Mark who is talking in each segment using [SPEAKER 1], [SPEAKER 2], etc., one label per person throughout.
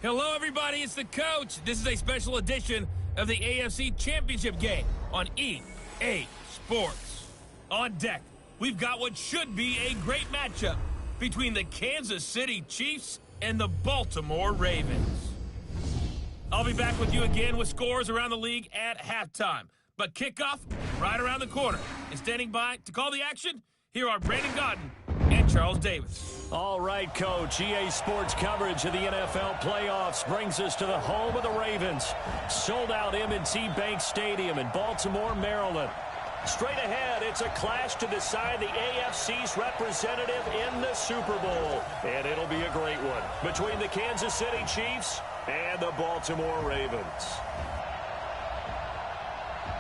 [SPEAKER 1] Hello, everybody. It's the coach. This is a special edition of the AFC Championship game on EA Sports. On deck, we've got what should be a great matchup between the Kansas City Chiefs and the Baltimore Ravens. I'll be back with you again with scores around the league at halftime. But kickoff right around the corner. And standing by to call the action, here are Brandon Godden and Charles Davis.
[SPEAKER 2] All right, Coach. EA Sports coverage of the NFL playoffs brings us to the home of the Ravens. Sold out M&T Bank Stadium in Baltimore, Maryland. Straight ahead, it's a clash to decide the AFC's representative in the Super Bowl. And it'll be a great one between the Kansas City Chiefs and the Baltimore Ravens.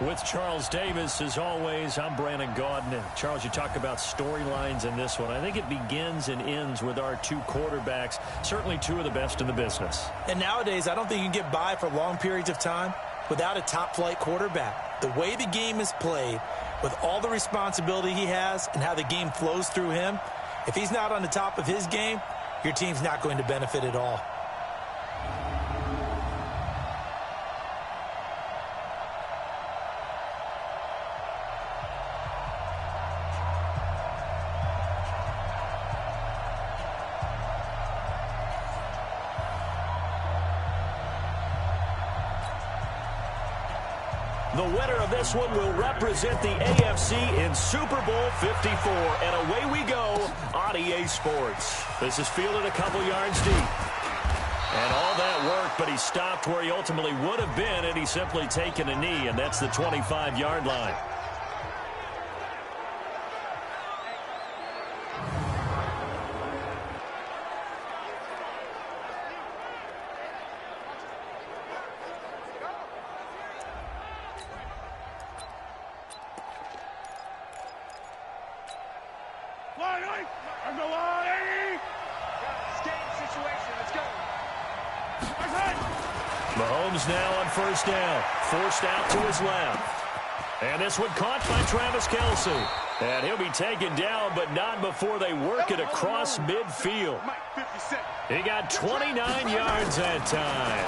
[SPEAKER 2] With Charles Davis, as always, I'm Brandon Godden. Charles, you talk about storylines in this one. I think it begins and ends with our two quarterbacks, certainly two of the best in the business.
[SPEAKER 3] And nowadays, I don't think you can get by for long periods of time without a top-flight quarterback. The way the game is played, with all the responsibility he has and how the game flows through him, if he's not on the top of his game, your team's not going to benefit at all.
[SPEAKER 2] The winner of this one will represent the AFC in Super Bowl 54. And away we go on EA Sports. This is fielded a couple yards deep. And all that work, but he stopped where he ultimately would have been, and he's simply taken a knee, and that's the 25-yard line. Mahomes now on first down, forced out to his left. And this one caught by Travis Kelce. And he'll be taken down, but not before they work it across midfield. He got 29 yards that time.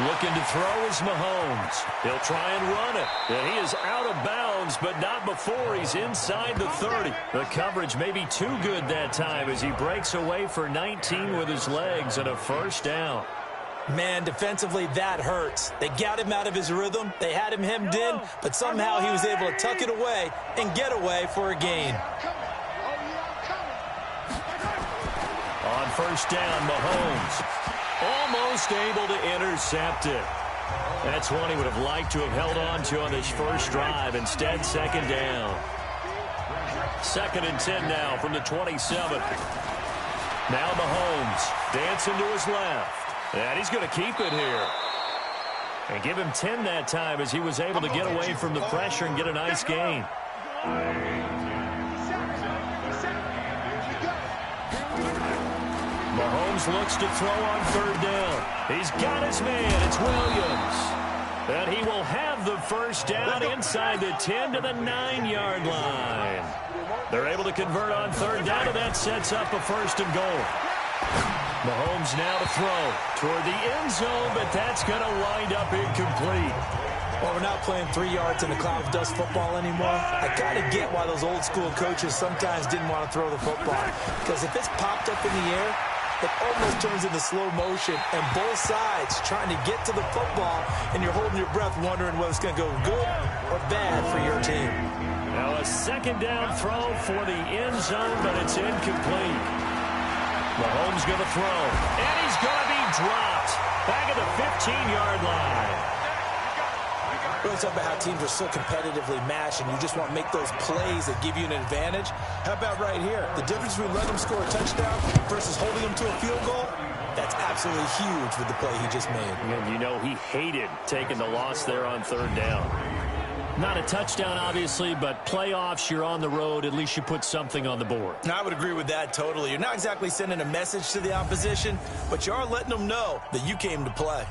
[SPEAKER 2] Looking to throw is Mahomes. He'll try and run it. And he is out of bounds, but not before he's inside the 30. The coverage may be too good that time as he breaks away for 19 with his legs and a first down.
[SPEAKER 3] Man, defensively, that hurts. They got him out of his rhythm. They had him hemmed in, but somehow he was able to tuck it away and get away for a gain.
[SPEAKER 2] On first down, Mahomes almost able to intercept it. That's one he would have liked to have held on to on his first drive. Instead, second down. 2nd and 10 now from the 27. Now Mahomes dancing to his left. And he's going to keep it here. And give him 10 that time as he was able to get away from the pressure and get a nice gain. Mahomes looks to throw on third down. He's got his man. It's Williams. And he will have the first down inside the 10 to the 9-yard line. They're able to convert on third down, and that sets up a first and goal. Mahomes now to throw toward the end zone, but that's going to wind up incomplete.
[SPEAKER 3] Well, we're not playing 3 yards in a cloud of dust football anymore. I got to get why those old school coaches sometimes didn't want to throw the football. Because if it's popped up in the air, it almost turns into slow motion, and both sides trying to get to the football, and you're holding your breath wondering whether it's going to go good or bad for your team.
[SPEAKER 2] Now a second down throw for the end zone, but it's incomplete. Mahomes going to throw, and he's going to be dropped back at the 15-yard line.
[SPEAKER 3] We're talking about how teams are so competitively matched, and you just want to make those plays that give you an advantage. How about right here? The difference between letting them score a touchdown versus holding them to a field goal, that's absolutely huge with the play he just made.
[SPEAKER 2] And you know he hated taking the loss there on third down. Not a touchdown, obviously, but playoffs, you're on the road. At least you put something on the board.
[SPEAKER 3] I would agree with that totally. You're not exactly sending a message to the opposition, but you are letting them know that you came to play.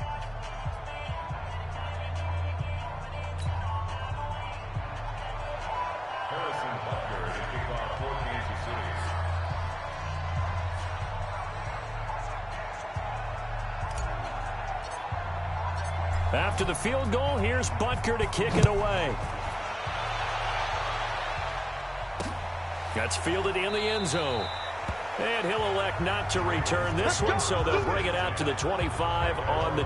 [SPEAKER 2] After the field goal, here's Butker to kick it away. That's fielded in the end zone. And he'll elect not to return this one, so they'll bring it out to the 25 on the.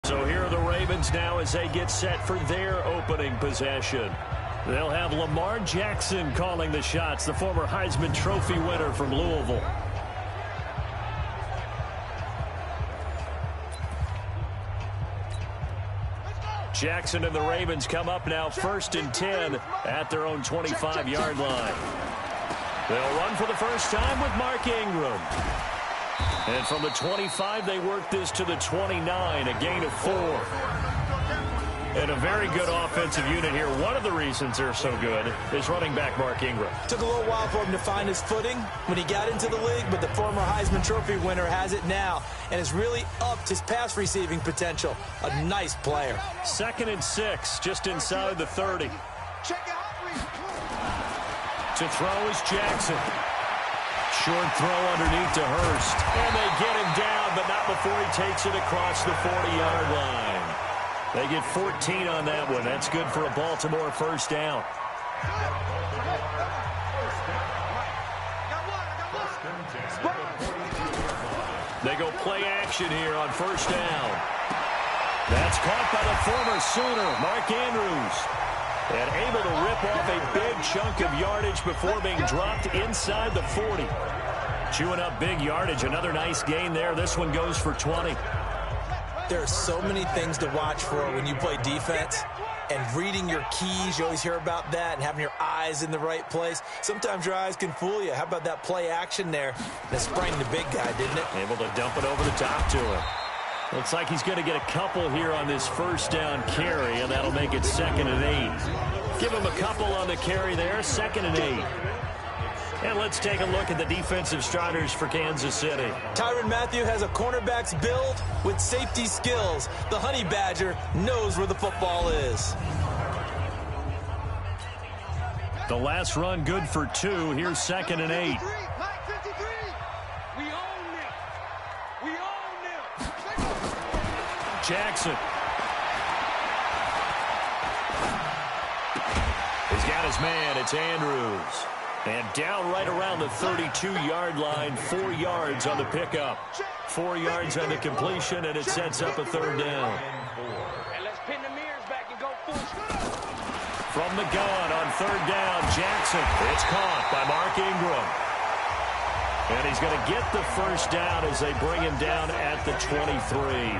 [SPEAKER 2] So here are the Ravens now as they get set for their opening possession. They'll have Lamar Jackson calling the shots, the former Heisman Trophy winner from Louisville. Jackson and the Ravens come up now 1st and 10 at their own 25-yard line. They'll run for the first time with Mark Ingram. And from the 25, they work this to the 29, a gain of 4. And a very good offensive unit here. One of the reasons they're so good is running back Mark Ingram.
[SPEAKER 3] Took a little while for him to find his footing when he got into the league, but the former Heisman Trophy winner has it now and has really upped his pass receiving potential. A nice player.
[SPEAKER 2] 2nd and 6, just inside the 30. To throw is Jackson. Short throw underneath to Hurst. And they get him down, but not before he takes it across the 40-yard line. They get 14 on that one. That's good for a Baltimore first down. They go play action here on first down. That's caught by the former Sooner, Mark Andrews. And able to rip off a big chunk of yardage before being dropped inside the 40. Chewing up big yardage. Another nice gain there. This one goes for 20.
[SPEAKER 3] There are so many things to watch for when you play defense. And reading your keys, you always hear about that, and having your eyes in the right place. Sometimes your eyes can fool you. How about that play action there? That sprang the big guy, didn't it?
[SPEAKER 2] Able to dump it over the top to him. Looks like he's going to get a couple here on this first down carry, and that'll make it 2nd and 8. Give him a couple on the carry there, 2nd and 8. And let's take a look at the defensive starters for Kansas City.
[SPEAKER 3] Tyrann Mathieu has a cornerback's build with safety skills. The Honey Badger knows where the football is.
[SPEAKER 2] The last run good for 2. Here's 2nd and 8. Jackson. He's got his man. It's Andrews. And down right around the 32-yard line, 4 yards on the pickup. 4 yards on the completion, and it sets up a 3rd down.
[SPEAKER 4] And let's pin the mirrors back and go full.
[SPEAKER 2] From the gun on 3rd down, Jackson. It's caught by Mark Ingram. And he's going to get the first down as they bring him down at the 23.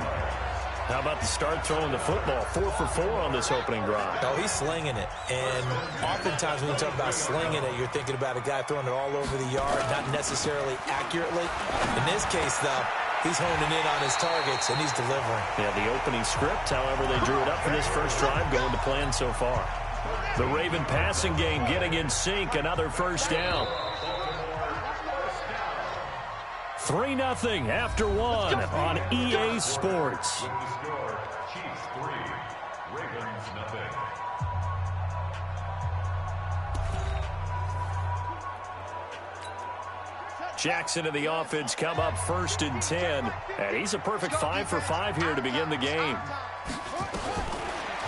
[SPEAKER 2] How about the start throwing the football? 4 for 4 on this opening drive.
[SPEAKER 3] Oh, he's slinging it. And oftentimes when you talk about slinging it, you're thinking about a guy throwing it all over the yard, not necessarily accurately. In this case, though, he's honing in on his targets, and he's delivering.
[SPEAKER 2] Yeah, the opening script, however, they drew it up for this first drive, going to plan so far. The Raven passing game getting in sync, another first down. 3-0 after 1 on EA Sports. Jackson and the offense come up 1st and 10. And he's a perfect 5 for 5 here to begin the game.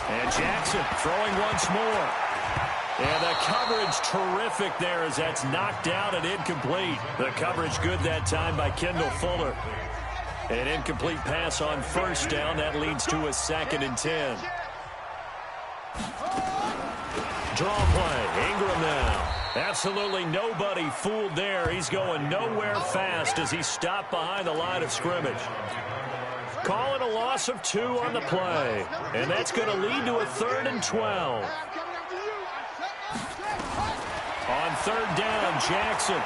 [SPEAKER 2] And Jackson throwing once more. And the coverage terrific there as that's knocked out and incomplete. The coverage good that time by Kendall Fuller. An incomplete pass on first down. That leads to a 2nd and 10. Draw play. Ingram now. Absolutely nobody fooled there. He's going nowhere fast as he stopped behind the line of scrimmage. Calling a loss of 2 on the play. And that's going to lead to a 3rd and 12. On 3rd down, Jackson.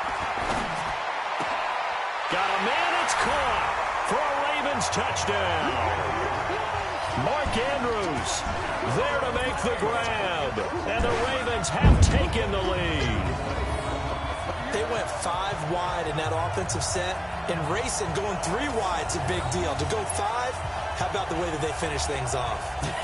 [SPEAKER 2] Got a man, it's caught for a Ravens touchdown. Mark Andrews there to make the grab. And the Ravens have taken the lead.
[SPEAKER 3] They went 5 wide in that offensive set. And racing, going 3 wide's a big deal. To go 5, how about the way that they finish things off?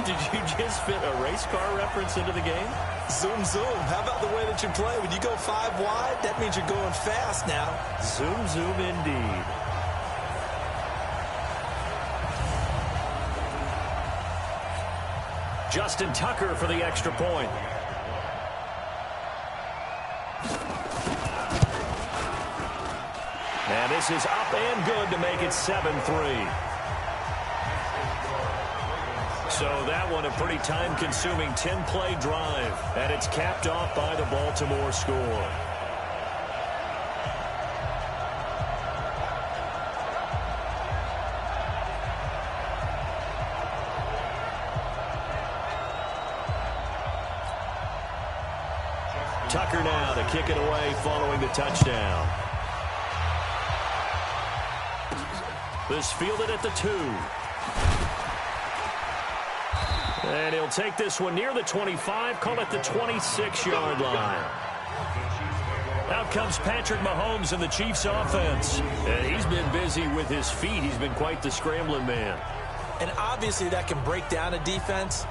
[SPEAKER 2] Did you just fit a race car reference into the game?
[SPEAKER 3] Zoom, zoom. How about the way that you play? When you go 5 wide, that means you're going fast now.
[SPEAKER 2] Zoom, zoom indeed. Justin Tucker for the extra point. And this is up and good to make it 7-3. So that one a pretty time-consuming 10-play drive. And it's capped off by the Baltimore score. Tucker now to kick it away following the touchdown. This fielded at the 2. And he'll take this one near the 25, call it the 26-yard line. Out comes Patrick Mahomes in the Chiefs offense. And he's been busy with his feet. He's been quite the scrambling man.
[SPEAKER 3] And obviously that can break down a defense.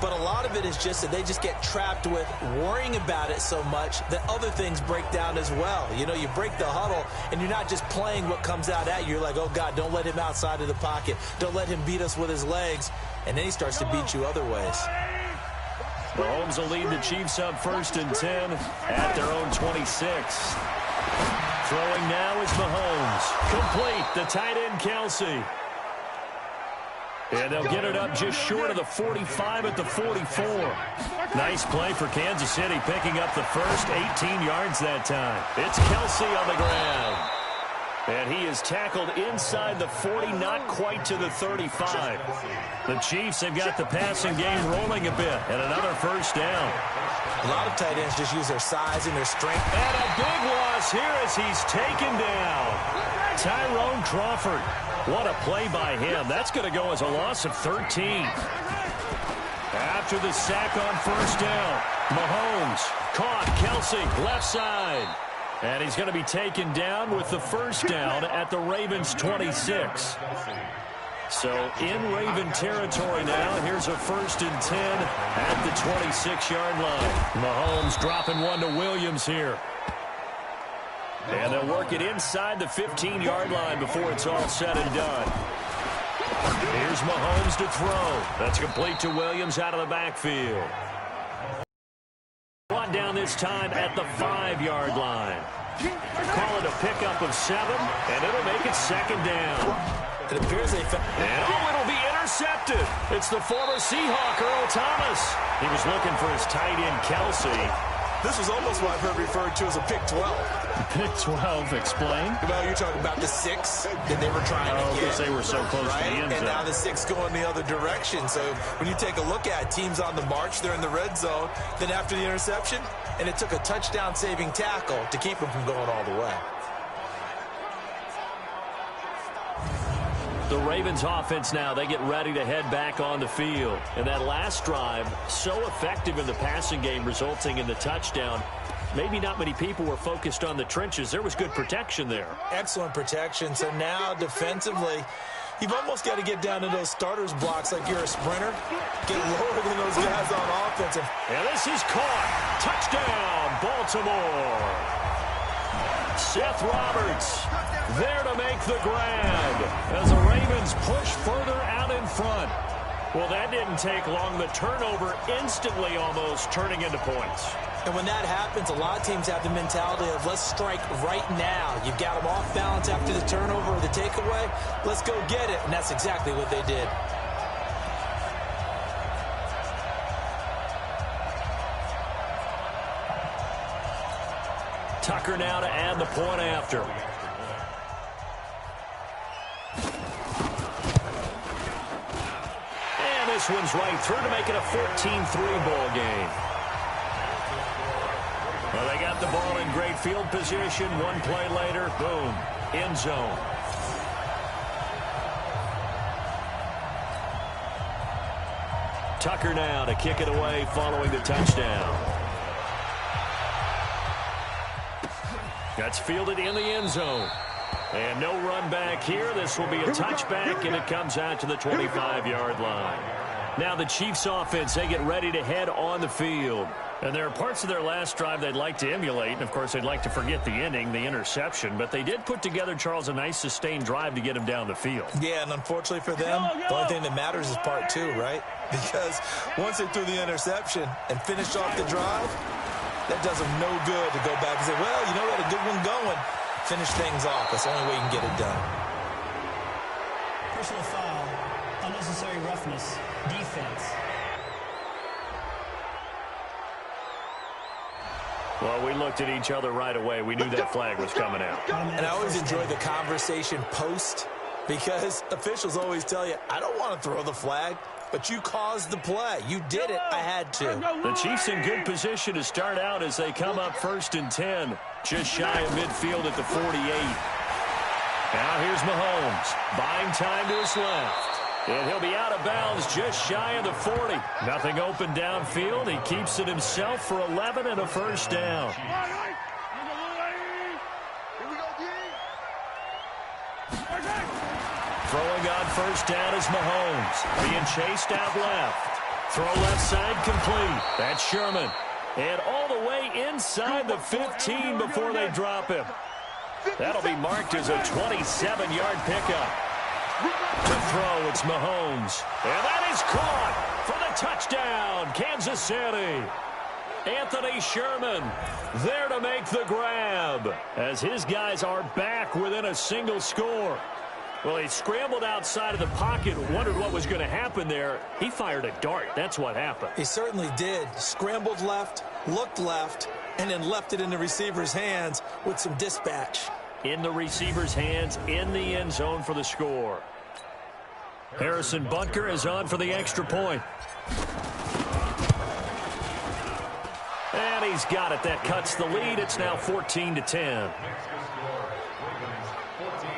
[SPEAKER 3] But a lot of it is just that they just get trapped with worrying about it so much that other things break down as well. You know, you break the huddle, and you're not just playing what comes out at you. You're like, oh, God, don't let him outside of the pocket. Don't let him beat us with his legs. And then he starts to beat you other ways.
[SPEAKER 2] Mahomes will lead the Chiefs up 1st and 10 at their own 26. Throwing now is Mahomes. Complete, the tight end, Kelsey. And they'll get it up just short of the 45 at the 44. Nice play for Kansas City, picking up the first 18 yards that time. It's Kelsey on the ground. And he is tackled inside the 40, not quite to the 35. The Chiefs have got the passing game rolling a bit, and another first down.
[SPEAKER 3] A lot of tight ends just use their size and their strength.
[SPEAKER 2] And a big loss here as he's taken down. Tyrone Crawford. What a play by him. That's going to go as a loss of 13. After the sack on first down, Mahomes caught Kelsey left side. And he's going to be taken down with the first down at the Ravens' 26. So in Raven territory now, here's a 1st and 10 at the 26-yard line. Mahomes dropping one to Williams here. And they'll work it inside the 15-yard line before it's all said and done. Here's Mahomes to throw. That's complete to Williams out of the backfield. Brought down this time at the 5-yard line. Call it a pickup of 7, and it'll make it 2nd down.
[SPEAKER 3] It appears they
[SPEAKER 2] and it'll be intercepted. It's the former Seahawk, Earl Thomas. He was looking for his tight end, Kelsey.
[SPEAKER 3] This was almost what I've heard referred to as a pick 12.
[SPEAKER 2] Pick 12, explain.
[SPEAKER 3] Well, you're talking about the 6 that they were trying to get.
[SPEAKER 2] Because they were so close to the end zone.
[SPEAKER 3] And now the 6 going the other direction. So when you take a look at teams on the march, they're in the red zone. Then after the interception, and it took a touchdown-saving tackle to keep them from going all the way.
[SPEAKER 2] The Ravens offense now, they get ready to head back on the field. And that last drive, so effective in the passing game, resulting in the touchdown. Maybe not many people were focused on the trenches. There was good protection there.
[SPEAKER 3] Excellent protection. So now defensively, you've almost got to get down to those starters blocks like you're a sprinter. Get lower than those guys on offense.
[SPEAKER 2] And this is caught. Touchdown, Baltimore. Seth Roberts there to make the grab as the Ravens push further out in front. Well, that didn't take long. The turnover instantly almost turning into points.
[SPEAKER 3] And when that happens, a lot of teams have the mentality of let's strike right now. You've got them off balance after the turnover or the takeaway. Let's go get it. And that's exactly what they did.
[SPEAKER 2] Tucker now to add the point after. And this one's right through to make it a 14-3 ball game. Well, they got the ball in great field position. One play later, boom, end zone. Tucker now to kick it away following the touchdown. That's fielded in the end zone. And no run back here. This will be a touchback, and it comes out to the 25-yard line. Now the Chiefs offense, they get ready to head on the field. And there are parts of their last drive they'd like to emulate, and of course they'd like to forget the ending, the interception, but they did put together, Charles, a nice sustained drive to get him down the field.
[SPEAKER 3] Yeah, and unfortunately for them, the only thing that matters is part two, right? Because once they threw the interception and finished off the drive, that does them no good to go back and say, well, you know, we had a good one going. Finish things off. That's the only way you can get it done.
[SPEAKER 5] Personal foul, unnecessary roughness, defense.
[SPEAKER 2] Well, we looked at each other right away. We knew that flag was coming out.
[SPEAKER 3] And I always enjoy the conversation post because officials always tell you, I don't want to throw the flag, but you caused the play. You did it. I had to.
[SPEAKER 2] The Chiefs in good position to start out as they come up 1st and 10, just shy of midfield at the 48. Now here's Mahomes, buying time to his left. And he'll be out of bounds just shy of the 40. Nothing open downfield. He keeps it himself for 11 and a first down. Throwing on first down is Mahomes. Being chased out left. Throw left side complete. That's Sherman. And all the way inside the 15 before they drop him. That'll be marked as a 27-yard pickup. To throw, it's Mahomes. And that is caught for the touchdown, Kansas City. Anthony Sherman there to make the grab as his guys are back within a single score. Well, he scrambled outside of the pocket, wondered what was going to happen there. He fired a dart. That's what happened.
[SPEAKER 3] He certainly did. Scrambled left, looked left, and then left it in the receiver's hands with some dispatch.
[SPEAKER 2] In the receiver's hands, in the end zone for the score. Harrison Butker is on for the extra point. And he's got it. That cuts the lead. It's now 14-10.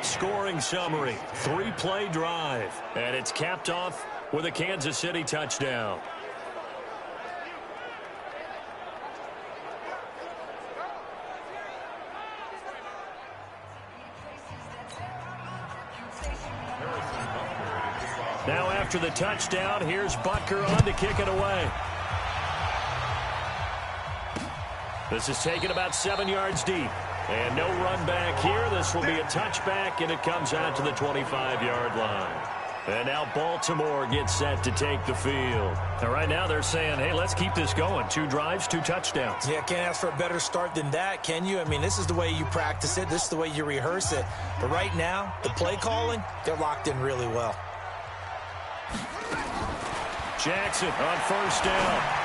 [SPEAKER 2] Scoring summary, 3-play drive. And it's capped off with a Kansas City touchdown. Now after the touchdown, here's Butker on to kick it away. This is taken about 7 yards deep. And no run back here. This will be a touchback, and it comes out to the 25-yard line. And now Baltimore gets set to take the field. And right now they're saying, hey, let's keep this going. 2 drives, 2 touchdowns.
[SPEAKER 3] Yeah, can't ask for a better start than that, can you? I mean, this is the way you practice it. This is the way you rehearse it. But right now, the play calling, they're locked in really well.
[SPEAKER 2] Jackson on first down.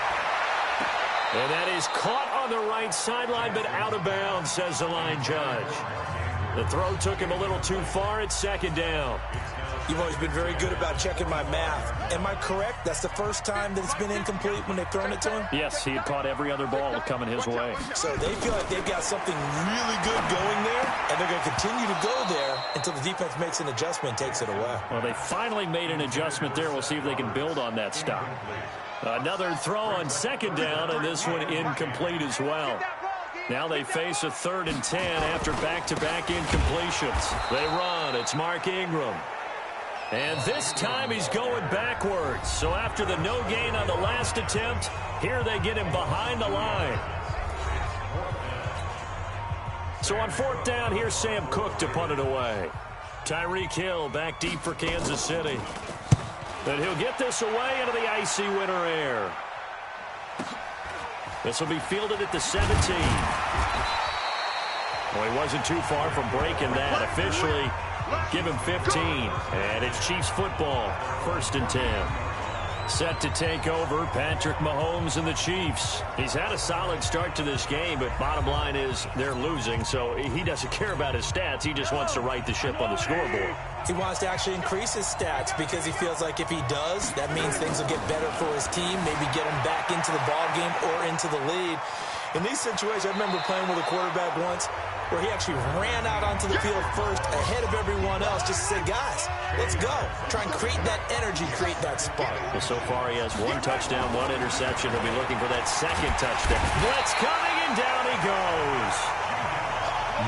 [SPEAKER 2] And that is caught on the right sideline, but out of bounds, says the line judge. The throw took him a little too far. It's 2nd down.
[SPEAKER 3] You've always been very good about checking my math. Am I correct? That's the first time that it's been incomplete when they've thrown it to him?
[SPEAKER 2] Yes, he had caught every other ball coming his way.
[SPEAKER 3] So they feel like they've got something really good going there, and they're going to continue to go there until the defense makes an adjustment and takes it away.
[SPEAKER 2] Well, they finally made an adjustment there. We'll see if they can build on that stop. Another throw on 2nd down, and this one incomplete as well. Now they face a 3rd and 10 after back-to-back incompletions. They run. It's Mark Ingram. And this time he's going backwards. So after the no gain on the last attempt, here they get him behind the line. So on 4th down, here's Sam Cook to punt it away. Tyreek Hill back deep for Kansas City. And he'll get this away into the icy winter air. This will be fielded at the 17. Well, he wasn't too far from breaking that. Officially, give him 15. And it's Chiefs football, 1st and 10. Set to take over, Patrick Mahomes and the Chiefs. He's had a solid start to this game, but bottom line is they're losing, so he doesn't care about his stats. He just wants to right the ship on the scoreboard.
[SPEAKER 3] He wants to actually increase his stats because he feels like if he does, that means things will get better for his team, maybe get him back into the ball game or into the lead. In these situations, I remember playing with a quarterback once where he actually ran out onto the field first ahead of everyone else just to say, guys, let's go. Try and create that energy, create that spark.
[SPEAKER 2] Well, so far he has 1 touchdown, 1 interception. He'll be looking for that 2nd touchdown. Blitz coming, and down he goes.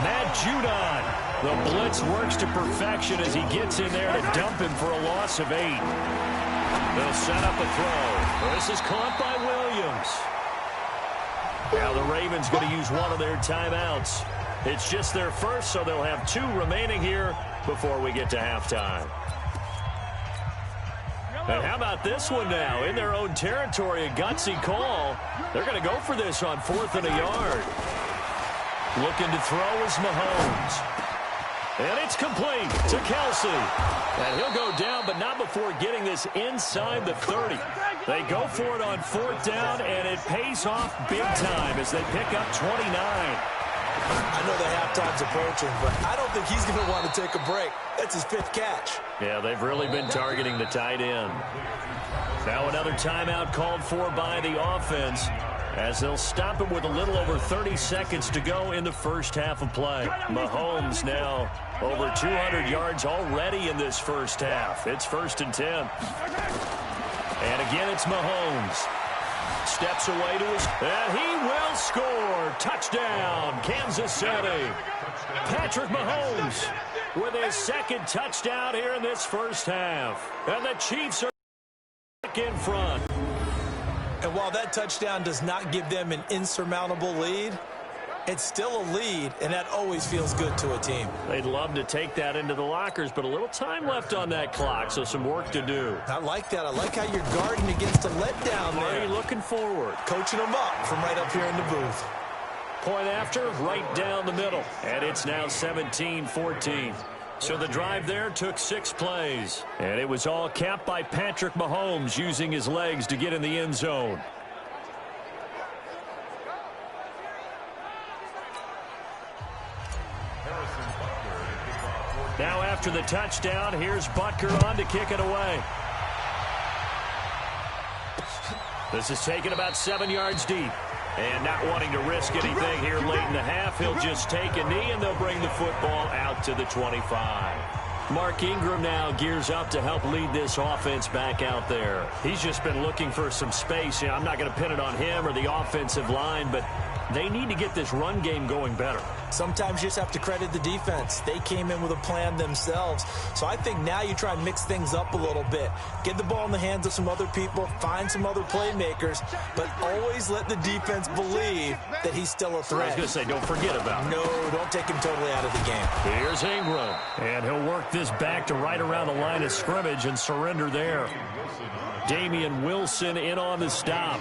[SPEAKER 2] Matt Judon. The blitz works to perfection as he gets in there to dump him for a loss of 8. They'll set up a throw. This is caught by Williams. Now the Ravens going to use one of their timeouts. It's just their first, so they'll have 2 remaining here before we get to halftime. And how about this one now? In their own territory, a gutsy call. They're going to go for this on 4th and a yard. Looking to throw is Mahomes. And it's complete to Kelsey. And he'll go down, but not before getting this inside the 30. They go for it on 4th down, and it pays off big time as they pick up 29.
[SPEAKER 3] I know the halftime's approaching, but I don't think he's going to want to take a break. That's his 5th catch.
[SPEAKER 2] Yeah, they've really been targeting the tight end. Now another timeout called for by the offense as they'll stop it with a little over 30 seconds to go in the first half of play. Mahomes now over 200 yards already in this first half. It's 1st and 10. And again, it's Mahomes. Steps away to his, and he will score. Touchdown, Kansas City. Patrick Mahomes with his 2nd touchdown here in this first half. And the Chiefs are back in front.
[SPEAKER 3] And while that touchdown does not give them an insurmountable lead, it's still a lead, and that always feels good to a team.
[SPEAKER 2] They'd love to take that into the lockers, but a little time left on that clock, so some work to do.
[SPEAKER 3] I like that. I like how you're guarding against a letdown there.
[SPEAKER 2] Are you looking forward?
[SPEAKER 3] Coaching them up from right up here in the booth.
[SPEAKER 2] Point after, right down the middle. And it's now 17-14. So the drive there took 6 plays. And it was all capped by Patrick Mahomes using his legs to get in the end zone. Now after the touchdown, here's Butker on to kick it away. This is taken about 7 yards deep. And not wanting to risk anything here late in the half, he'll just take a knee and they'll bring the football out to the 25. Mark Ingram now gears up to help lead this offense back out there. He's just been looking for some space. I'm not going to pin it on him or the offensive line, but they need to get this run game going better.
[SPEAKER 3] Sometimes you just have to credit the defense. They came in with a plan themselves. So I think now you try and mix things up a little bit. Get the ball in the hands of some other people, find some other playmakers, but always let the defense believe that he's still a threat.
[SPEAKER 2] I was going to say, don't forget about him.
[SPEAKER 3] No, don't take him totally out of the game.
[SPEAKER 2] Here's Ingram, and he'll work this back to right around the line of scrimmage and surrender there. Damian Wilson in on the stop.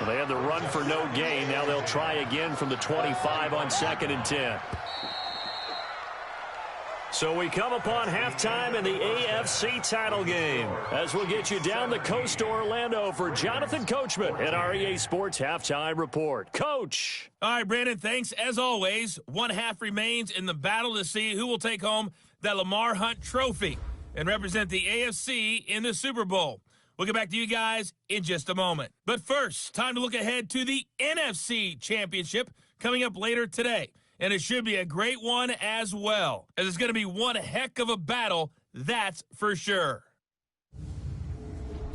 [SPEAKER 2] They had the run for no gain. Now they'll try again from the 25 on 2nd and 10. So we come upon halftime in the AFC title game as we'll get you down the coast to Orlando for Jonathan Coachman at our EA Sports Halftime Report. Coach.
[SPEAKER 1] All right, Brandon, thanks as always. 1 half remains in the battle to see who will take home that Lamar Hunt trophy and represent the AFC in the Super Bowl. We'll get back to you guys in just a moment. But first, time to look ahead to the NFC Championship coming up later today. And it should be a great one as well, as it's going to be one heck of a battle, that's for sure.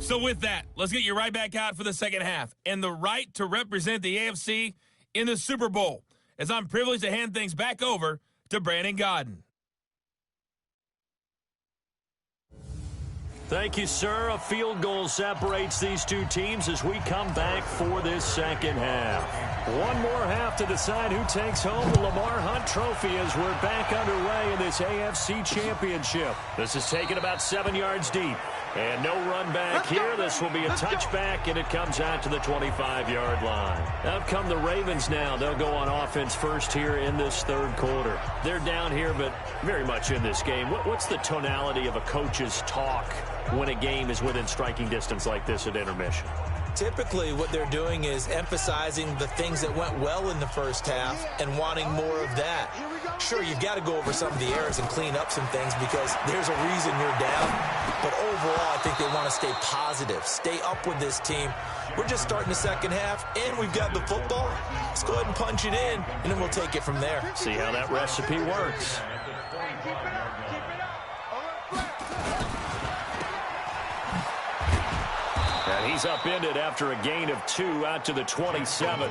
[SPEAKER 1] So with that, let's get you right back out for the second half and the right to represent the AFC in the Super Bowl, as I'm privileged to hand things back over to Brandon Godden.
[SPEAKER 2] Thank you, sir. A field goal separates these two teams as we come back for this second half. One more half to decide who takes home the Lamar Hunt trophy as we're back underway in this AFC Championship. This is taken about 7 yards deep. And no run back here. This will be a touchback, and it comes out to the 25-yard line. Out come the Ravens now. They'll go on offense first here in this third quarter. They're down here, but very much in this game. What's the tonality of a coach's talk when a game is within striking distance like this at intermission?
[SPEAKER 3] Typically, what they're doing is emphasizing the things that went well in the first half and wanting more of that. Sure, you've got to go over some of the errors and clean up some things because there's a reason you're down. But overall, I think they want to stay positive, stay up with this team. We're just starting the second half, and we've got the football. Let's go ahead and punch it in, and then we'll take it from there.
[SPEAKER 2] See how that recipe works. And he's upended after a gain of 2 out to the 27.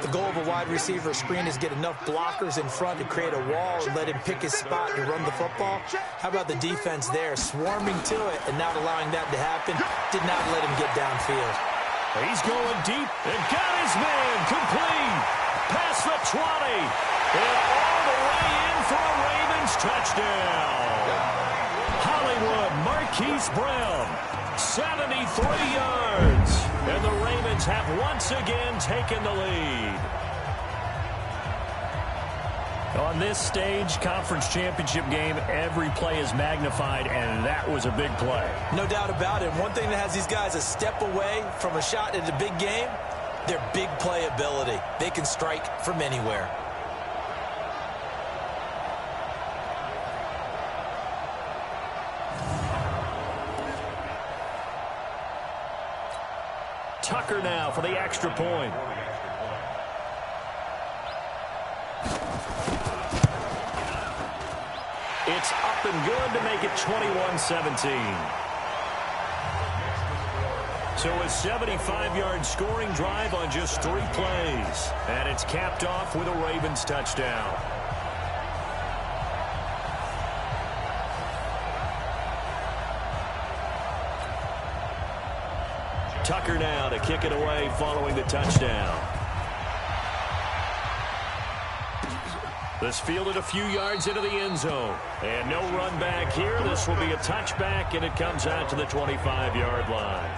[SPEAKER 3] The goal of a wide receiver screen is get enough blockers in front to create a wall and let him pick his spot to run the football. How about the defense there, swarming to it and not allowing that to happen? Did not let him get downfield.
[SPEAKER 2] He's going deep and got his man complete. Past the 20. And all the way in for a Ravens touchdown. Hollywood Marquise Brown, 73 yards. And the Ravens have once again taken the lead. On this stage, conference championship game, every play is magnified, and that was a big play.
[SPEAKER 3] No doubt about it. One thing that has these guys a step away from a shot at a big game, their big play ability. They can strike from anywhere.
[SPEAKER 2] Tucker now for the extra point. It's up and good to make it 21-17. So a 75-yard scoring drive on just 3 plays. And it's capped off with a Ravens touchdown. Tucker now to kick it away following the touchdown. This fielded a few yards into the end zone. And no run back here. This will be a touchback, and it comes out to the 25-yard line.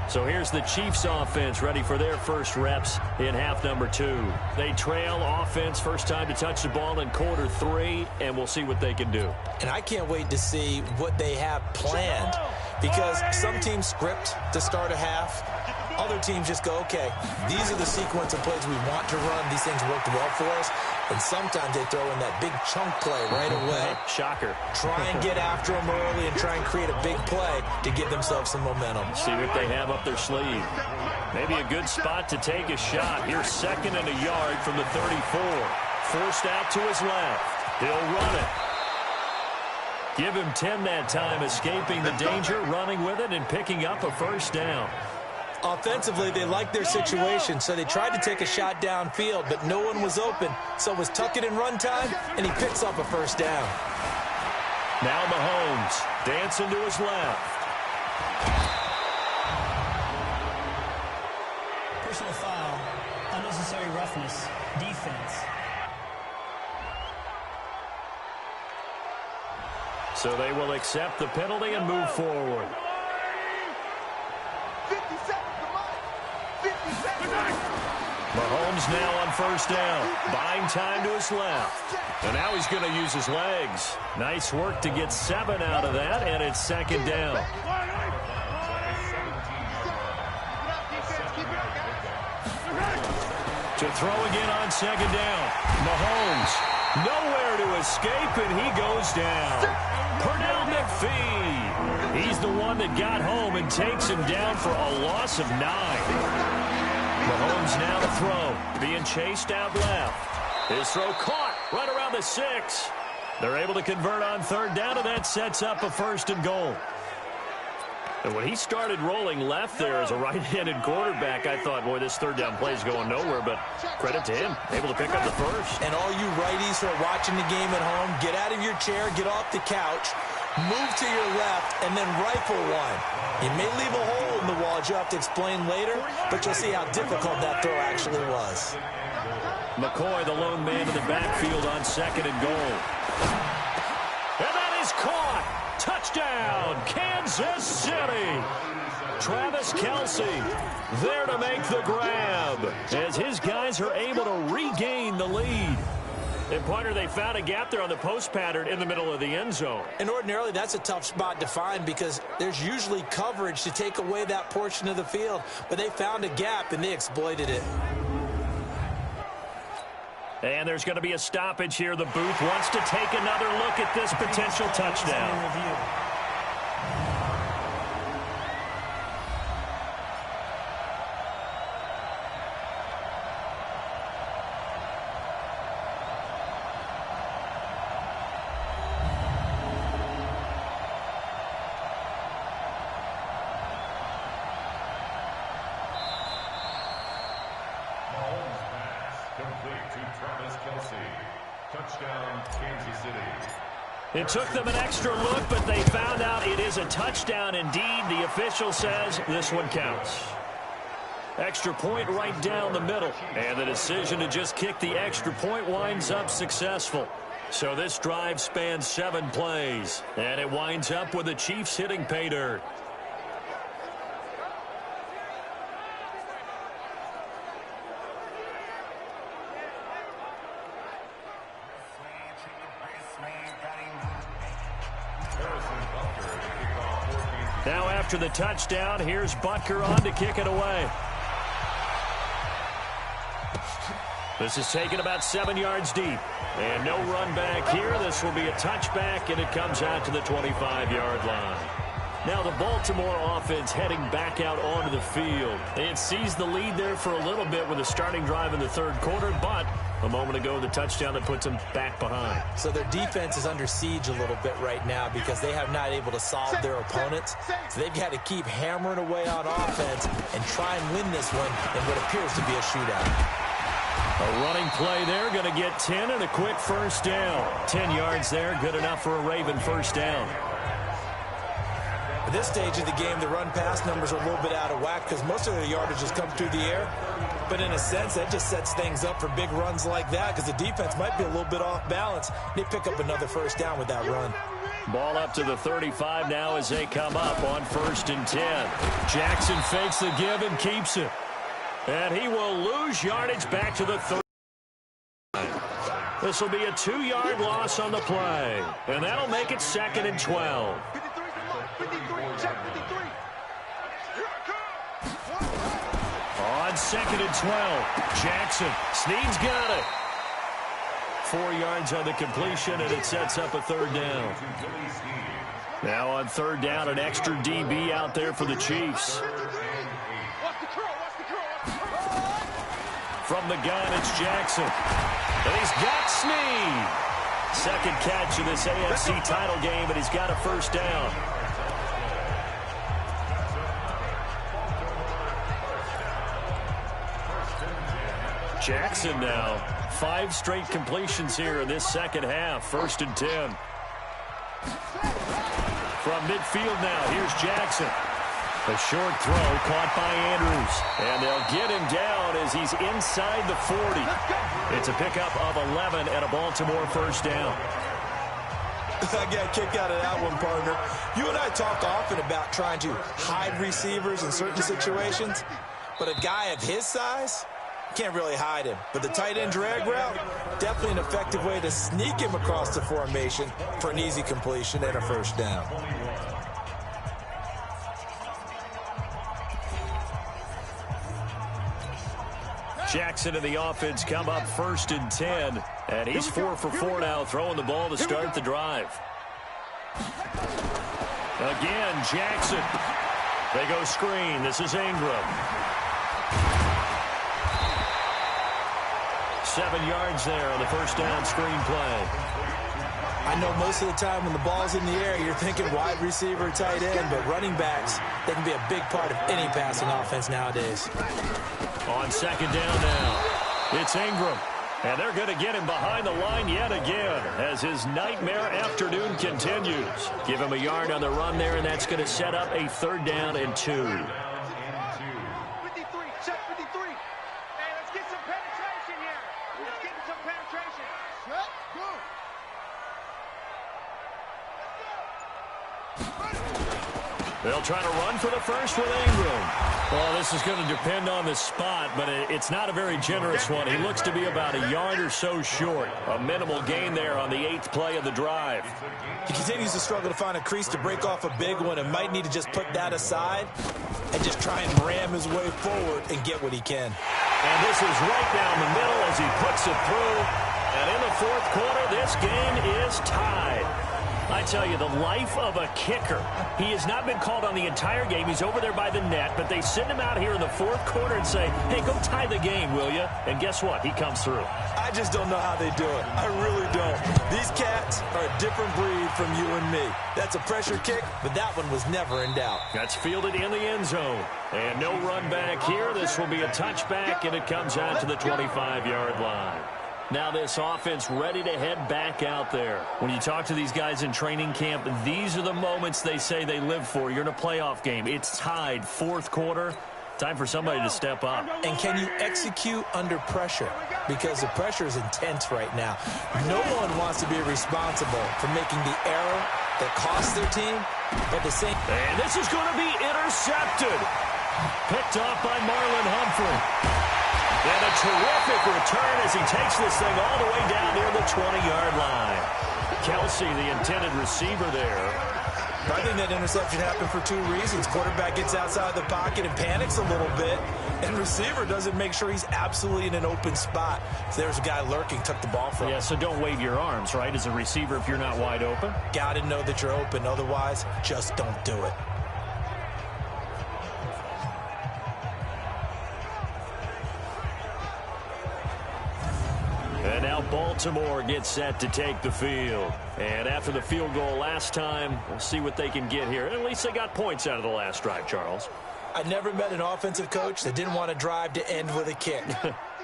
[SPEAKER 2] So here's the Chiefs offense ready for their first reps in half number 2. They trail offense first time to touch the ball in quarter 3, and we'll see what they can do.
[SPEAKER 3] And I can't wait to see what they have planned, because some teams script to start a half. Other teams just go, okay, these are the sequence of plays we want to run. These things worked well for us. And sometimes they throw in that big chunk play right away.
[SPEAKER 2] Shocker.
[SPEAKER 3] Try and get after them early and try and create a big play to give themselves some momentum.
[SPEAKER 2] See what they have up their sleeve. Maybe a good spot to take a shot. Here's 2nd and a yard from the 34. Forced out to his left. He'll run it. Give him 10 that time, escaping the danger, running with it, and picking up a first down.
[SPEAKER 3] Offensively, they liked their situation, so they tried to take a shot downfield, but no one was open. So it was tuck it in run time, and he picks up a first down.
[SPEAKER 2] Now Mahomes dancing to his left.
[SPEAKER 5] Personal foul, unnecessary roughness, defense.
[SPEAKER 2] So they will accept the penalty and move forward. Mahomes now on first down. Buying time to his left. And now he's going to use his legs. Nice work to get 7 out of that, and it's 2nd down. To throw again on 2nd down. Mahomes nowhere to escape, and he goes down. Pernell McPhee. He's the one that got home and takes him down for a loss of 9. Mahomes now to throw, being chased out left. His throw caught right around the 6. They're able to convert on 3rd down, and that sets up a 1st and goal. And when he started rolling left there as a right-handed quarterback, I thought, boy, this 3rd down play is going nowhere, but credit to him, able to pick up the 1st.
[SPEAKER 3] And all you righties who are watching the game at home, get out of your chair, get off the couch, move to your left, and then rifle one. You may leave a hole in the wall, as you have to explain later, but you'll see how difficult that throw actually was.
[SPEAKER 2] McCoy, the lone man in the backfield on 2nd and goal. And that is caught. Touchdown, Kansas City. Travis Kelce there to make the grab as his guys are able to regain the lead. And, Pointer, they found a gap there on the post pattern in the middle of the end zone.
[SPEAKER 3] And ordinarily, that's a tough spot to find because there's usually coverage to take away that portion of the field. But they found a gap, and they exploited it.
[SPEAKER 2] And there's going to be a stoppage here. The booth wants to take another look at this potential touchdown.
[SPEAKER 6] Touchdown, Kansas City.
[SPEAKER 2] It took them an extra look, but they found out it is a touchdown indeed. The official says this one counts. Extra point right down the middle. And the decision to just kick the extra point winds up successful. So this drive spans 7 plays. And it winds up with the Chiefs hitting pay dirt. Now after the touchdown, here's Butker on to kick it away. This is taken about 7 yards deep. And no run back here. This will be a touchback, and it comes out to the 25-yard line. Now the Baltimore offense heading back out onto the field. It seized the lead there for a little bit with a starting drive in the third quarter, but a moment ago the touchdown that puts them back behind.
[SPEAKER 3] So their defense is under siege a little bit right now because they have not able to solve their opponents. So they've got to keep hammering away on offense and try and win this one in what appears to be a shootout.
[SPEAKER 2] A running play there, going to get 10 and a quick first down. 10 yards there, good enough for a Raven first down.
[SPEAKER 3] At this stage of the game, the run-pass numbers are a little bit out of whack because most of their yardage has come through the air. But in a sense, that just sets things up for big runs like that because the defense might be a little bit off balance. They pick up another first down with that run.
[SPEAKER 2] Ball up to the 35 now as they come up on 1st and 10. Jackson fakes the give and keeps it. And he will lose yardage back to the 30. This will be a 2-yard loss on the play. And that'll make it 2nd and 12. On 2nd and 12, Jackson. Snead's got it. 4 yards on the completion, and it sets up a 3rd down. Now on 3rd down, an extra DB out there for the Chiefs. From the gun, it's Jackson. And he's got Snead. Second catch of this AFC title game, and he's got a first down. Jackson now. 5 straight completions here in this second half. 1st and 10. From midfield now, here's Jackson. A short throw caught by Andrews. And they'll get him down as he's inside the 40. It's a pickup of 11 and a Baltimore first down.
[SPEAKER 3] I got a kick out of that one, partner. You and I talk often about trying to hide receivers in certain situations. But a guy of his size, can't really hide him. But the tight end drag route, definitely an effective way to sneak him across the formation for an easy completion and a first down.
[SPEAKER 2] Jackson and the offense come up 1st and 10. And he's 4 for 4 now, throwing the ball to start the drive. Again, Jackson. They go screen. This is Ingram. 7 yards there on the first down screen play.
[SPEAKER 3] I know most of the time when the ball's in the air, you're thinking wide receiver, tight end, but running backs, they can be a big part of any passing offense nowadays.
[SPEAKER 2] On 2nd down now, it's Ingram. And they're going to get him behind the line yet again as his nightmare afternoon continues. Give him a yard on the run there, and that's going to set up a 3rd down and 2.
[SPEAKER 4] 53, check 53. Hey, let's get some penetration here. Let's get some penetration. Set, go.
[SPEAKER 2] They'll try to run for the first with Ingram. Well, this is going to depend on the spot, but it's not a very generous one. He looks to be about a yard or so short. A minimal gain there on the 8th play of the drive.
[SPEAKER 3] He continues to struggle to find a crease to break off a big one and might need to just put that aside and just try and ram his way forward and get what he can.
[SPEAKER 2] And this is right down the middle as he puts it through. And in the 4th quarter, this game is tied. I tell you, the life of a kicker. He has not been called on the entire game. He's over there by the net, but they send him out here in the 4th quarter and say, hey, go tie the game, will you? And guess what? He comes through.
[SPEAKER 3] I just don't know how they do it. I really don't. These cats are a different breed from you and me. That's a pressure kick, but that one was never in doubt.
[SPEAKER 2] That's fielded in the end zone. And no run back here. This will be a touchback, and it comes out to the 25-yard line. Now this offense ready to head back out there. When you talk to these guys in training camp, these are the moments they say they live for. You're in a playoff game. It's tied 4th quarter. Time for somebody to step up.
[SPEAKER 3] And can you execute under pressure? Because the pressure is intense right now. No one wants to be responsible for making the error that costs their team, but the same.
[SPEAKER 2] And this is going to be intercepted. Picked off by Marlon Humphrey. And a terrific return as he takes this thing all the way down near the 20-yard line. Kelsey, the intended receiver there.
[SPEAKER 3] I think that interception happened for two reasons. Quarterback gets outside the pocket and panics a little bit, and receiver doesn't make sure he's absolutely in an open spot. So there's a guy lurking, took the ball from him.
[SPEAKER 2] Yeah, so don't wave your arms, right, as a receiver if you're not wide open?
[SPEAKER 3] Got to know that you're open. Otherwise, just don't do it.
[SPEAKER 2] And now Baltimore gets set to take the field. And after the field goal last time, we'll see what they can get here. At least they got points out of the last drive, Charles.
[SPEAKER 3] I never met an offensive coach that didn't want to drive to end with a kick.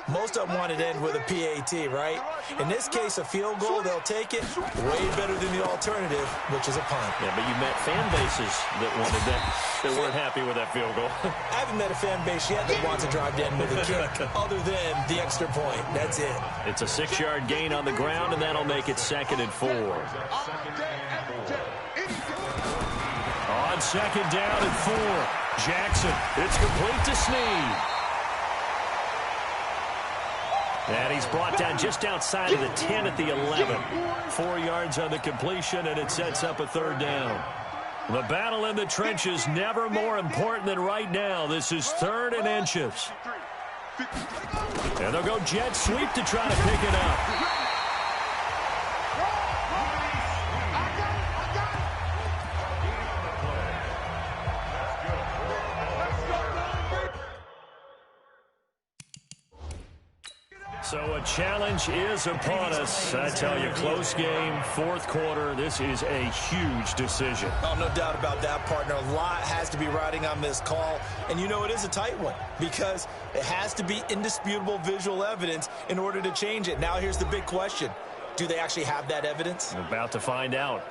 [SPEAKER 3] Most of them wanted to end with a PAT, right? In this case, a field goal, they'll take it. Way better than the alternative, which is a punt.
[SPEAKER 2] Yeah, but you met fan bases that wanted that, that weren't happy with that field goal.
[SPEAKER 3] I haven't met a fan base yet that wants to drive to end with a kick, other than the extra point. That's it.
[SPEAKER 2] It's a 6-yard gain on the ground, and that'll make it 2nd and 4. On 2nd down and 4, Jackson. It's complete to Snead. And he's brought down just outside of the 10 at the 11. 4 yards on the completion, and it sets up a 3rd down. The battle in the trenches never more important than right now. This is 3rd and inches. And they'll go jet sweep to try to pick it up. So a challenge is upon us. I tell you, close game, 4th quarter. This is a huge decision.
[SPEAKER 3] Oh, no doubt about that, partner. A lot has to be riding on this call. And you know it is a tight one because it has to be indisputable visual evidence in order to change it. Now here's the big question. Do they actually have that evidence?
[SPEAKER 2] We're about to find out.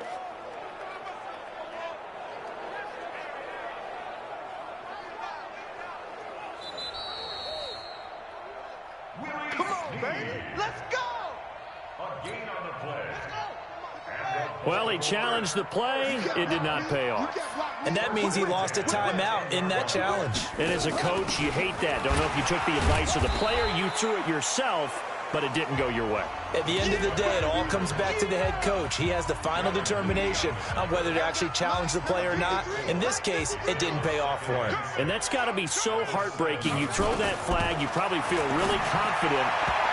[SPEAKER 4] Let's go!
[SPEAKER 2] Well, he challenged the play. It did not pay off.
[SPEAKER 3] And that means he lost a timeout in that challenge.
[SPEAKER 2] And as a coach, you hate that. Don't know if you took the advice of the player. You threw it yourself, but it didn't go your way.
[SPEAKER 3] At the end of the day, it all comes back to the head coach. He has the final determination on whether to actually challenge the play or not. In this case, it didn't pay off for him.
[SPEAKER 2] And that's got to be so heartbreaking. You throw that flag, you probably feel really confident,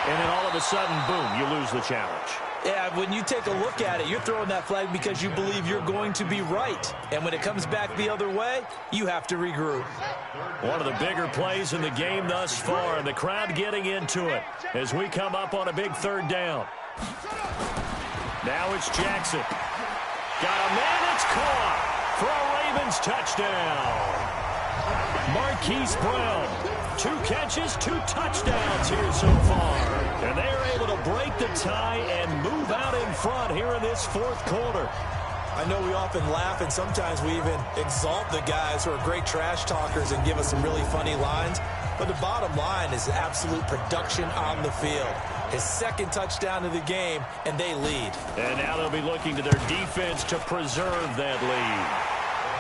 [SPEAKER 2] and then all of a sudden, boom, you lose the challenge.
[SPEAKER 3] Yeah, when you take a look at it, you're throwing that flag because you believe you're going to be right. And when it comes back the other way, you have to regroup.
[SPEAKER 2] One of the bigger plays in the game thus far, and the crowd getting into it as we come up on a big 3rd down. Now it's Jackson. Got a man, it's caught for a Ravens touchdown. Marquise Brown, 2 catches, 2 touchdowns here so far. And they are able to break the tie and move out in front here in this 4th quarter.
[SPEAKER 3] I know we often laugh, and sometimes we even exalt the guys who are great trash talkers and give us some really funny lines. But the bottom line is absolute production on the field. His 2nd touchdown of the game, and they lead.
[SPEAKER 2] And now they'll be looking to their defense to preserve that lead.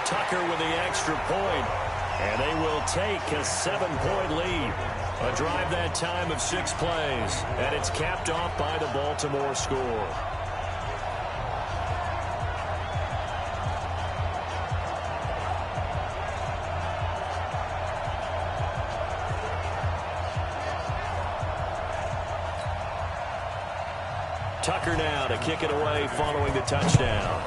[SPEAKER 2] Tucker with the extra point. And they will take a 7-point lead. A drive that time of 6 plays. And it's capped off by the Baltimore score. Tucker now to kick it away following the touchdown.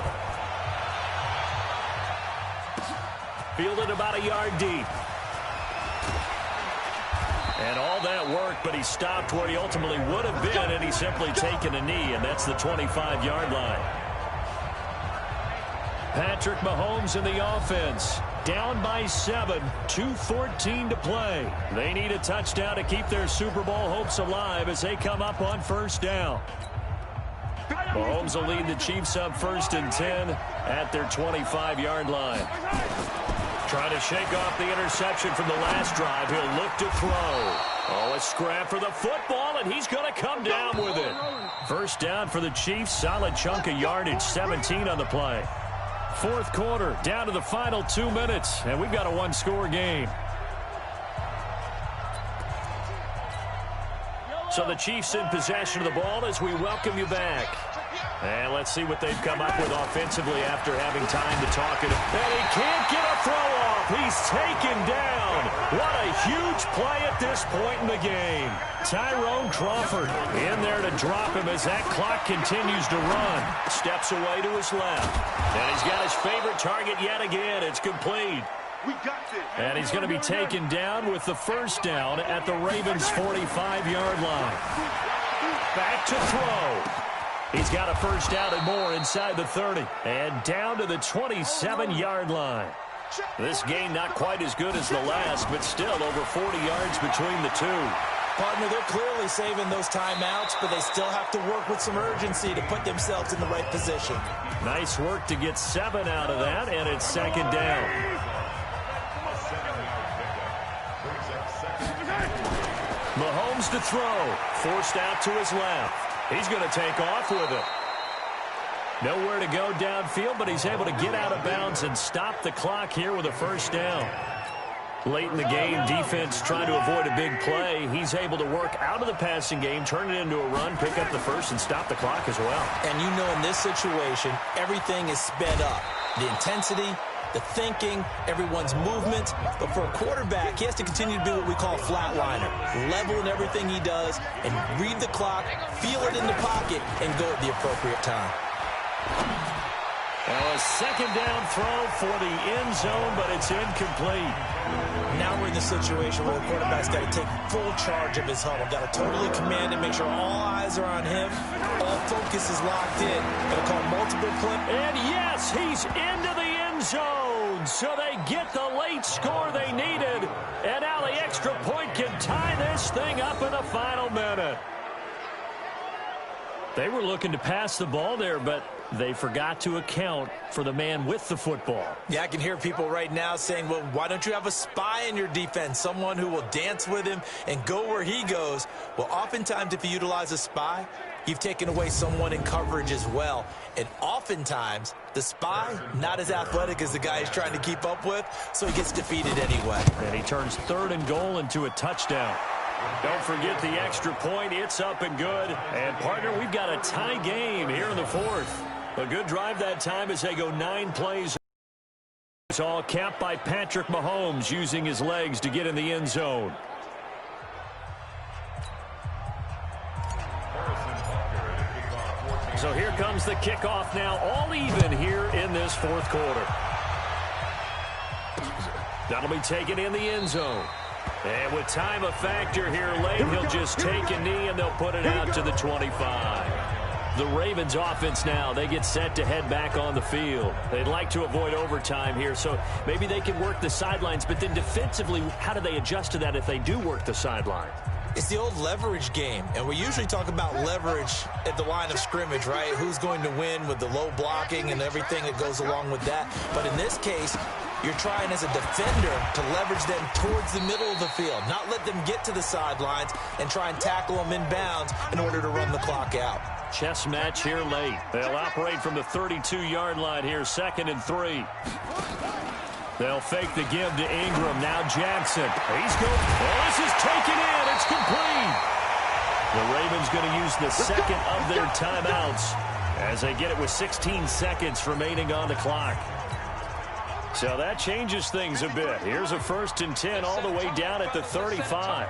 [SPEAKER 2] Fielded about a yard deep. And all that work, but he stopped where he ultimately would have been, and he's simply taken a knee, and that's the 25-yard line. Patrick Mahomes in the offense. Down by 7, 2:14 to play. They need a touchdown to keep their Super Bowl hopes alive as they come up on 1st down. Mahomes will lead the Chiefs up 1st and 10 at their 25-yard line. Trying to shake off the interception from the last drive. He'll look to throw. Oh, a scrap for the football, and he's going to come down with it. First down for the Chiefs. Solid chunk of yardage, 17 on the play. Fourth quarter, down to the final 2 minutes, and we've got a one-score game. So the Chiefs in possession of the ball as we welcome you back. And let's see what they've come up with offensively after having time to talk it. And he can't get a throw off. He's taken down. What a huge play at this point in the game. Tyrone Crawford in there to drop him as that clock continues to run. Steps away to his left. And he's got his favorite target yet again. It's complete. And he's going to be taken down with the first down at the Ravens' 45-yard line. Back to throw. He's got a first down and more inside the 30. And down to the 27-yard line. This game not quite as good as the last, but still over 40 yards between the two.
[SPEAKER 3] Partner, they're clearly saving those timeouts, but they still have to work with some urgency to put themselves in the right position.
[SPEAKER 2] Nice work to get 7 out of that, and it's second down. Mahomes to throw. Forced out to his left. He's going to take off with it. Nowhere to go downfield, but he's able to get out of bounds and stop the clock here with a first down. Late in the game, defense trying to avoid a big play. He's able to work out of the passing game, turn it into a run, pick up the first, and stop the clock as well.
[SPEAKER 3] And you know in this situation, everything is sped up. The intensity, the thinking, everyone's movement. But for a quarterback, he has to continue to be what we call a flatliner. Level in everything he does and read the clock, feel it in the pocket, and go at the appropriate time.
[SPEAKER 2] Well, a second down throw for the end zone, but it's incomplete.
[SPEAKER 3] Now we're in the situation where the quarterback's got to take full charge of his huddle. Got to totally command it, make sure all eyes are on him. All focus is locked in. Got to call multiple plays.
[SPEAKER 2] And yes, he's into the end zone. So they get the late score they needed. And now the extra point can tie this thing up in the final minute. They were looking to pass the ball there, but they forgot to account for the man with the football.
[SPEAKER 3] Yeah, I can hear people right now saying, well, why don't you have a spy in your defense, someone who will dance with him and go where he goes? Well, oftentimes if you utilize a spy, you've taken away someone in coverage as well. And oftentimes, the spy, not as athletic as the guy he's trying to keep up with, so he gets defeated anyway.
[SPEAKER 2] And he turns 3rd and goal into a touchdown. Don't forget the extra point. It's up and good. And, partner, we've got a tie game here in the 4th. A good drive that time as they go 9 plays. It's all capped by Patrick Mahomes using his legs to get in the end zone. So here comes the kickoff now, all even here in this 4th quarter. That'll be taken in the end zone. And with time a factor here late, he'll just take a knee and they'll put it out to the 25. The Ravens offense now, they get set to head back on the field. They'd like to avoid overtime here, so maybe they can work the sidelines, but then defensively, how do they adjust to that if they do work the sideline?
[SPEAKER 3] It's the old leverage game, and we usually talk about leverage at the line of scrimmage, right? Who's going to win with the low blocking and everything that goes along with that. But in this case, you're trying as a defender to leverage them towards the middle of the field, not let them get to the sidelines and try and tackle them inbounds in order to run the clock out.
[SPEAKER 2] Chess match here late. They'll operate from the 32-yard line here, 2nd and 3. They'll fake the give to Ingram. Now Jackson. He's going. Oh, this is taken in. It's complete. The Ravens going to use the second of their timeouts as they get it with 16 seconds remaining on the clock. So that changes things a bit. Here's a 1st and 10 all the way down at the 35.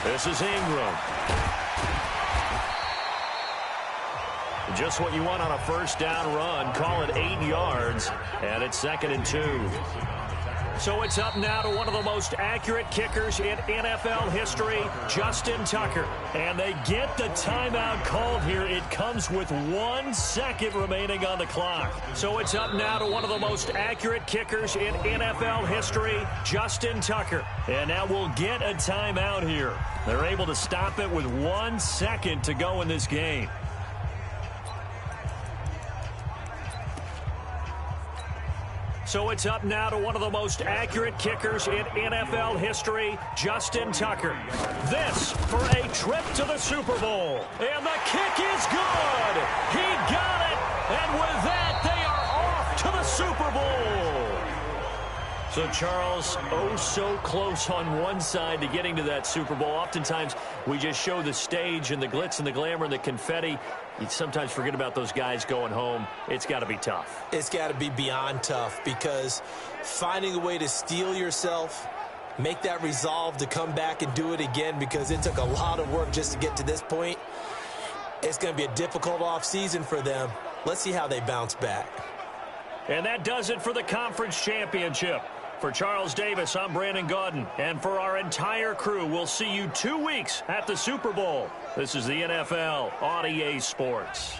[SPEAKER 2] This is Ingram. Just what you want on a first down run. Call it 8 yards, and it's 2nd and 2. So it's up now to one of the most accurate kickers in NFL history, Justin Tucker. And they get the timeout called here. It comes with 1 second remaining on the clock. So it's up now to one of the most accurate kickers in NFL history, Justin Tucker. And now we'll get a timeout here. They're able to stop it with 1 second to go in this game. So it's up now to one of the most accurate kickers in NFL history, Justin Tucker. This for a trip to the Super Bowl. And the kick is good. He got it. And with that, they are off to the Super Bowl. So, Charles, oh so close on one side to getting to that Super Bowl. Oftentimes, we just show the stage and the glitz and the glamour and the confetti. You sometimes forget about those guys going home. It's got to be tough.
[SPEAKER 3] It's got to be beyond tough, because finding a way to steel yourself, make that resolve to come back and do it again, because it took a lot of work just to get to this point. It's going to be a difficult offseason for them. Let's see how they bounce back.
[SPEAKER 2] And that does it for the conference championship. For Charles Davis, I'm Brandon Gaudin. And for our entire crew, we'll see you 2 weeks at the Super Bowl. This is the NFL on EA Sports.